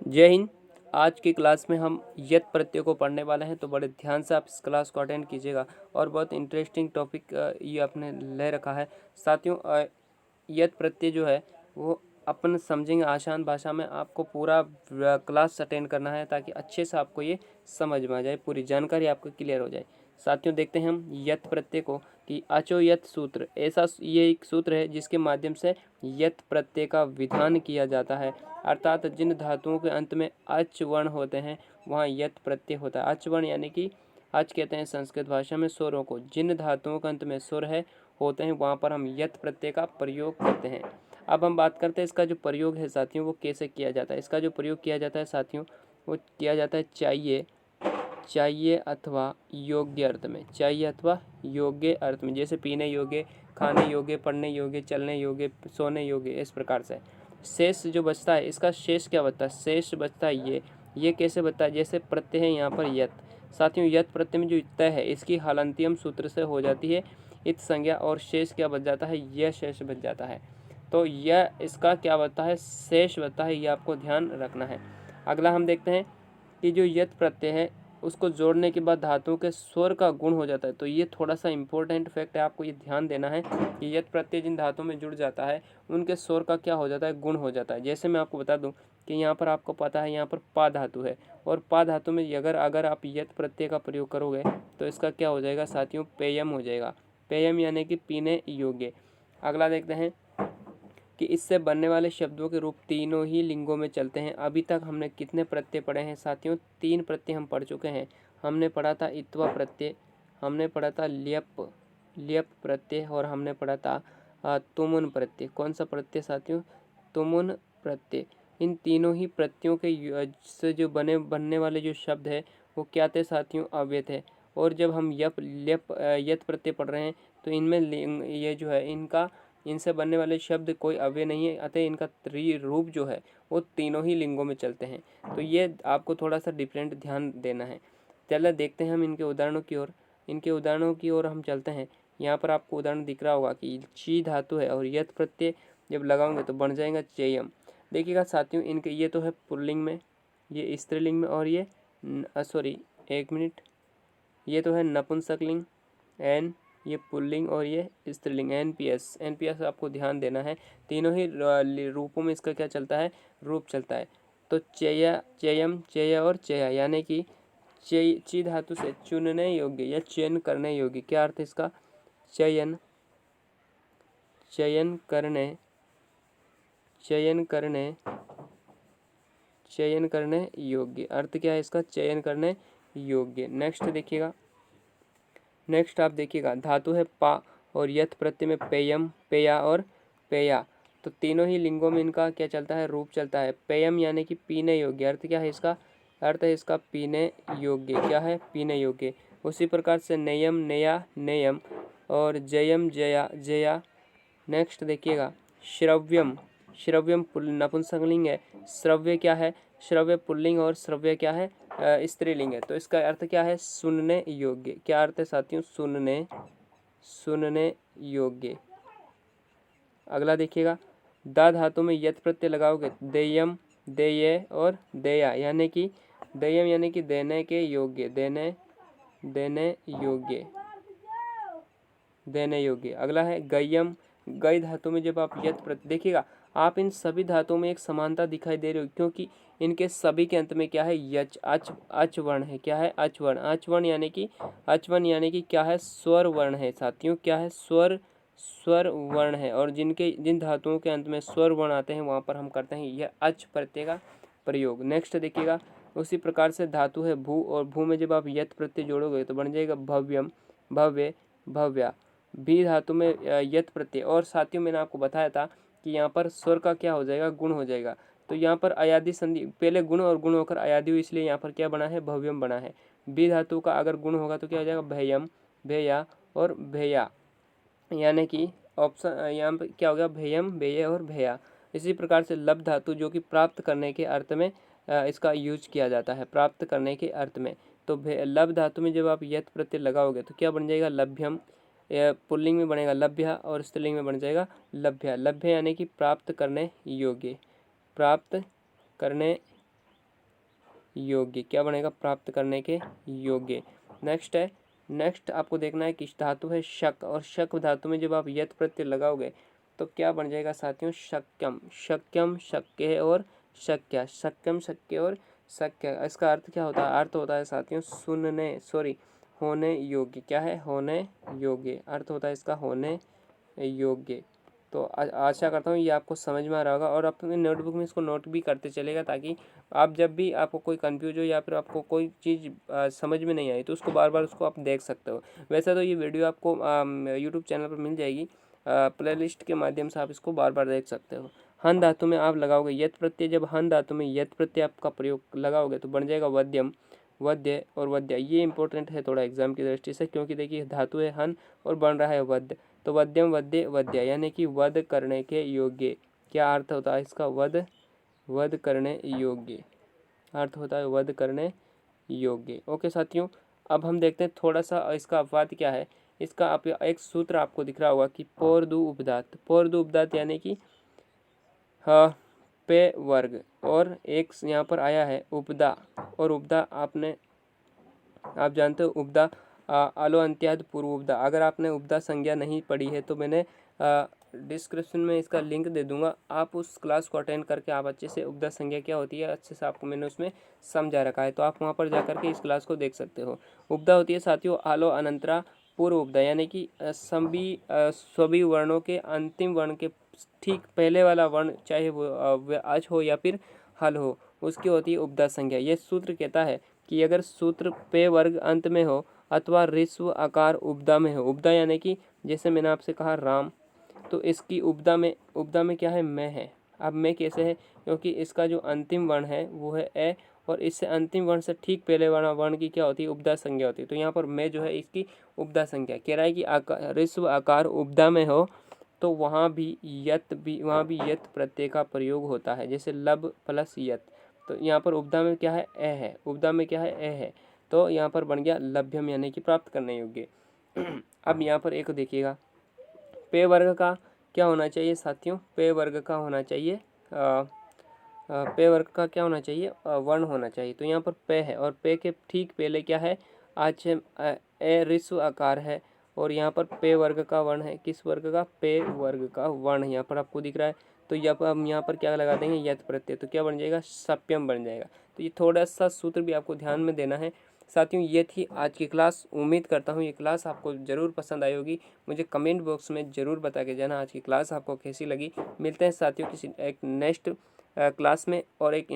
जय हिंद। आज की क्लास में हम यत प्रत्यय को पढ़ने वाले हैं, तो बड़े ध्यान से आप इस क्लास को अटेंड कीजिएगा और बहुत इंटरेस्टिंग टॉपिक ये आपने ले रखा है। साथियों, यत प्रत्यय जो है वो अपन समझेंगे आसान भाषा में। आपको पूरा क्लास अटेंड करना है ताकि अच्छे से आपको ये समझ में आ जाए, पूरी जानकारी आपको क्लियर हो जाए। साथियों, देखते हैं हम यत प्रत्यय को कि अचो यत सूत्र, ऐसा ये एक सूत्र है जिसके माध्यम से यत प्रत्यय का विधान किया जाता है। अर्थात जिन धातुओं के अंत में अच वर्ण होते हैं वहाँ यत प्रत्यय होता है। अच वर्ण यानी कि अच कहते हैं संस्कृत भाषा में स्वरों को। जिन धातुओं के अंत में स्वर है होते हैं वहाँ पर हम यत प्रत्यय का प्रयोग करते हैं। अब हम बात करते हैं इसका जो प्रयोग है साथियों वो कैसे किया जाता है। इसका जो प्रयोग किया जाता है साथियों वो किया जाता है चाहिए अथवा योग्य अर्थ में। चाहिए अथवा योग्य अर्थ में, जैसे पीने योग्य, खाने योग्य, पढ़ने योग्य, चलने योग्य, सोने योग्य, इस प्रकार से। शेष जो बचता है, इसका शेष क्या बचता है? शेष बचता है ये कैसे बचता है? जैसे प्रत्यय है यहाँ पर यत। साथियों, यत प्रत्यय में जो तय है इसकी हलंतियम सूत्र से हो जाती है इत संज्ञा, और शेष क्या बच जाता है? यह शेष बच जाता है। तो यह इसका क्या बचता है? शेष बचता है। यह आपको ध्यान रखना है। अगला हम देखते हैं कि जो यत प्रत्यय है उसको जोड़ने के बाद धातुओं के स्वर का गुण हो जाता है। तो ये थोड़ा सा इंपॉर्टेंट फैक्ट है, आपको ये ध्यान देना है कि यत प्रत्यय जिन धातुओं में जुड़ जाता है उनके स्वर का क्या हो जाता है? गुण हो जाता है। जैसे मैं आपको बता दूं कि यहाँ पर आपको पता है यहाँ पर पा धातु है, और पा धातु में अगर आप यत प्रत्यय का प्रयोग करोगे तो इसका क्या हो जाएगा साथियों? पेयम हो जाएगा। पेयम यानी कि पीने योग्य। अगला देखते हैं कि इससे बनने वाले शब्दों के रूप तीनों ही लिंगों में चलते हैं। अभी तक हमने कितने प्रत्यय पढ़े हैं साथियों? 3 प्रत्यय हम पढ़ चुके हैं। हमने पढ़ा था इत्वा प्रत्यय, हमने पढ़ा था ल्यप प्रत्यय, और हमने पढ़ा था तुमुन प्रत्यय। कौन सा प्रत्यय साथियों? तुमुन प्रत्यय। इन तीनों ही प्रत्ययों के से जो बनने वाले जो शब्द है वो क्या थे साथियों? अव्यय थे। और जब हम यत प्रत्यय पढ़ रहे हैं तो इनमें ये जो है इनसे बनने वाले शब्द कोई अव्यय नहीं है, अतः इनका रूप जो है वो तीनों ही लिंगों में चलते हैं। तो ये आपको थोड़ा सा डिफरेंट ध्यान देना है। चलिए देखते हैं हम इनके उदाहरणों की ओर। इनके उदाहरणों की ओर हम चलते हैं। यहाँ पर आपको उदाहरण दिख रहा होगा कि ची धातु है और यत प्रत्यय जब लगाओगे तो बन जाएगा चेयम। देखिएगा साथियों, इनके ये तो है पुल्लिंग में, ये स्त्रीलिंग में, और ये सॉरी एक मिनट, ये तो है नपुंसकलिंग एन, ये पुल्लिंग, और ये स्त्रीलिंग एनपीएस आपको ध्यान देना है। तीनों ही रूपों में इसका क्या चलता है? रूप चलता है। तो चयम, चेय और चेया, यानी कि ची धातु से चुनने योग्य या चयन करने योग्य। क्या अर्थ है इसका? चयन करने योग्य। अर्थ क्या है इसका? चयन करने योग्य। नेक्स्ट आप देखिएगा, धातु है पा और यथ प्रत्यय में पेयम, पेया और पेया। तो तीनों ही लिंगों में इनका क्या चलता है? रूप चलता है। पेयम यानी कि पीने योग्य। अर्थ क्या है इसका? अर्थ है इसका पीने योग्य। क्या है? पीने योग्य। उसी प्रकार से नयम, नया, नेयम, और जयम, जया, जया। नेक्स्ट देखिएगा, श्रव्यम नपुंसकलिंग है। श्रव्य क्या है? श्रव्य पुल्लिंग, और श्रव्य क्या है? स्त्रीलिंग है। तो इसका अर्थ क्या है? सुनने योग्य। क्या अर्थ है साथियों? सुनने योग्य। अगला देखिएगा, दा धातु में यत प्रत्यय लगाओगे देयम, देय और देया, यानी कि देयम यानी कि देने के योग्य, देने योग्य। अगला है गयम, गई धातु में जब आप यत प्रत्यय, देखिएगा आप इन सभी धातुओं में एक समानता दिखाई दे रही हो, क्योंकि इनके सभी के अंत में क्या है? यच, अच वर्ण है। क्या है? अच वर्ण यानी कि क्या है? स्वर वर्ण है साथियों। क्या है? स्वर वर्ण है। और जिन धातुओं के अंत में स्वर वर्ण आते हैं वहां पर हम करते हैं यह अच प्रत्यय का प्रयोग। नेक्स्ट देखिएगा, उसी प्रकार से धातु है भू, और भू में जब आप यत प्रत्यय जोड़ोगे तो बन जाएगा भव्यम, भव्य, भव्या। भी धातु में यत प्रत्यय, और साथियों मैंने आपको बताया था कि यहाँ पर स्वर का क्या हो जाएगा? गुण हो जाएगा। तो यहाँ पर अयादि संधि, पहले गुण और गुण होकर अयादि हुई, इसलिए यहाँ पर क्या बना है? भव्यम बना है। बी धातु का अगर गुण होगा तो क्या हो जाएगा? भयम, भैया और भैया, यानी कि ऑप्शन यहाँ पर क्या हो गया? भयम, भैय और भैया। इसी प्रकार से लब धातु जो कि प्राप्त करने के अर्थ में इसका यूज किया जाता है, प्राप्त करने के अर्थ में। तो लब धातु में जब आप यत प्रत्यय लगाओगे तो क्या बन जाएगा? लभ्यम। पुल्लिंग में बनेगा लभ्य और स्त्रीलिंग में बन जाएगा लभ्य। लभ्य यानी कि प्राप्त करने योग्य, प्राप्त करने योग्य। क्या बनेगा? प्राप्त करने के योग्य। नेक्स्ट आपको देखना है किस धातु है? शक। और शक धातु में जब आप यत प्रत्यय लगाओगे तो क्या बन जाएगा साथियों? शक्यम। शक्यम शक्य और शक्या। शक्यम शक्य और शक्य। इसका अर्थ क्या होता है? अर्थ होता है साथियों होने योग्य। क्या है? होने योग्य। अर्थ होता है इसका होने योग्य। तो आशा करता हूँ ये आपको समझ में आ रहा होगा और अपने नोटबुक में इसको नोट भी करते चलेगा, ताकि आप जब भी आपको कोई कंफ्यूज हो या फिर आपको कोई चीज़ समझ में नहीं आई तो उसको बार बार उसको आप देख सकते हो। वैसे तो ये वीडियो आपको यूट्यूब चैनल पर मिल जाएगी, प्लेलिस्ट के माध्यम से आप इसको बार बार देख सकते हो। हन धातु में आप लगाओगे यत प्रत्यय। जब हन धातु में यत प्रत्यय आपका प्रयोग लगाओगे तो बन जाएगा वध्यम, वध्य और वध्या। ये इंपॉर्टेंट है थोड़ा एग्जाम की दृष्टि से, क्योंकि देखिए धातु है हन और बन रहा है वध्य, तो वध्यम वध्य वध्या यानी कि वध करने के योग्य। क्या अर्थ होता है इसका? वध करने योग्य। अर्थ होता है वध करने योग्य। ओके साथियों, अब हम देखते हैं थोड़ा सा इसका अपवाद क्या है। इसका एक सूत्र आपको दिख रहा होगा कि पोर्दु उपदात। पोर्दु उपदात यानी कि पे वर्ग, और एक यहाँ पर आया है उपदा। और उपदा आप जानते हो उपदा आलो अंत्याद पूर्व उपदा। अगर आपने उपदा संज्ञा नहीं पढ़ी है तो मैंने डिस्क्रिप्शन में इसका लिंक दे दूंगा, आप उस क्लास को अटेंड करके आप अच्छे से उपदा संज्ञा क्या होती है अच्छे से आपको मैंने उसमें समझा रखा है, तो आप वहाँ पर जा करके इस क्लास को देख सकते हो। उपदा होती है साथियों आलो अनंतरा पूर्व उपदा, यानी कि सभी वर्णों के अंतिम वर्ण के ठीक पहले वाला वर्ण, चाहे वो अच हो या फिर हल हो, उसकी होती है उपदा संज्ञा। यह सूत्र कहता है कि अगर सूत्र पे वर्ग अंत में हो अथवा ऋस्व आकार उपदा में हो। उपदा यानी कि जैसे मैंने आपसे कहा राम, तो इसकी उपदा में क्या है? मैं है। अब मैं कैसे है? क्योंकि इसका जो अंतिम वर्ण है वो है ए, और इससे अंतिम वर्ण से ठीक पहले वर्ण की क्या होती है? उपदा संज्ञा होती है। तो यहाँ पर मैं जो है इसकी उपदा संज्ञा कह रहा है कि ऋस्व आकार उपदा में हो तो वहाँ भी यत प्रत्यय का प्रयोग होता है, जैसे लब प्लस यत। तो यहाँ पर उपदा में क्या है? ए है। उपदा में क्या है? ए है। तो यहाँ पर बन गया लभ्यम यानी कि प्राप्त करने योग्य। अब यहाँ पर एक देखिएगा, पे वर्ग का क्या होना चाहिए साथियों? पे वर्ग का होना चाहिए पे वर्ग का क्या होना चाहिए? वर्ण होना चाहिए। तो यहाँ पर पे है और पे के ठीक पहले क्या है? आज ए ऋस्व आकार है, और यहाँ पर पे वर्ग का वर्ण है। किस वर्ग का? पे वर्ग का वर्ण यहाँ पर आपको दिख रहा है। तो हम यहाँ पर क्या लगा देंगे? यत प्रत्यय। तो क्या बन जाएगा? सप्यम बन जाएगा। तो ये थोड़ा सा सूत्र भी आपको ध्यान में देना है साथियों। ये थी आज की क्लास। उम्मीद करता हूँ ये क्लास आपको ज़रूर पसंद आई होगी। मुझे कमेंट बॉक्स में ज़रूर बता के जाना आज की क्लास आपको कैसी लगी। मिलते हैं साथियों किसी एक नेक्स्ट क्लास में और एक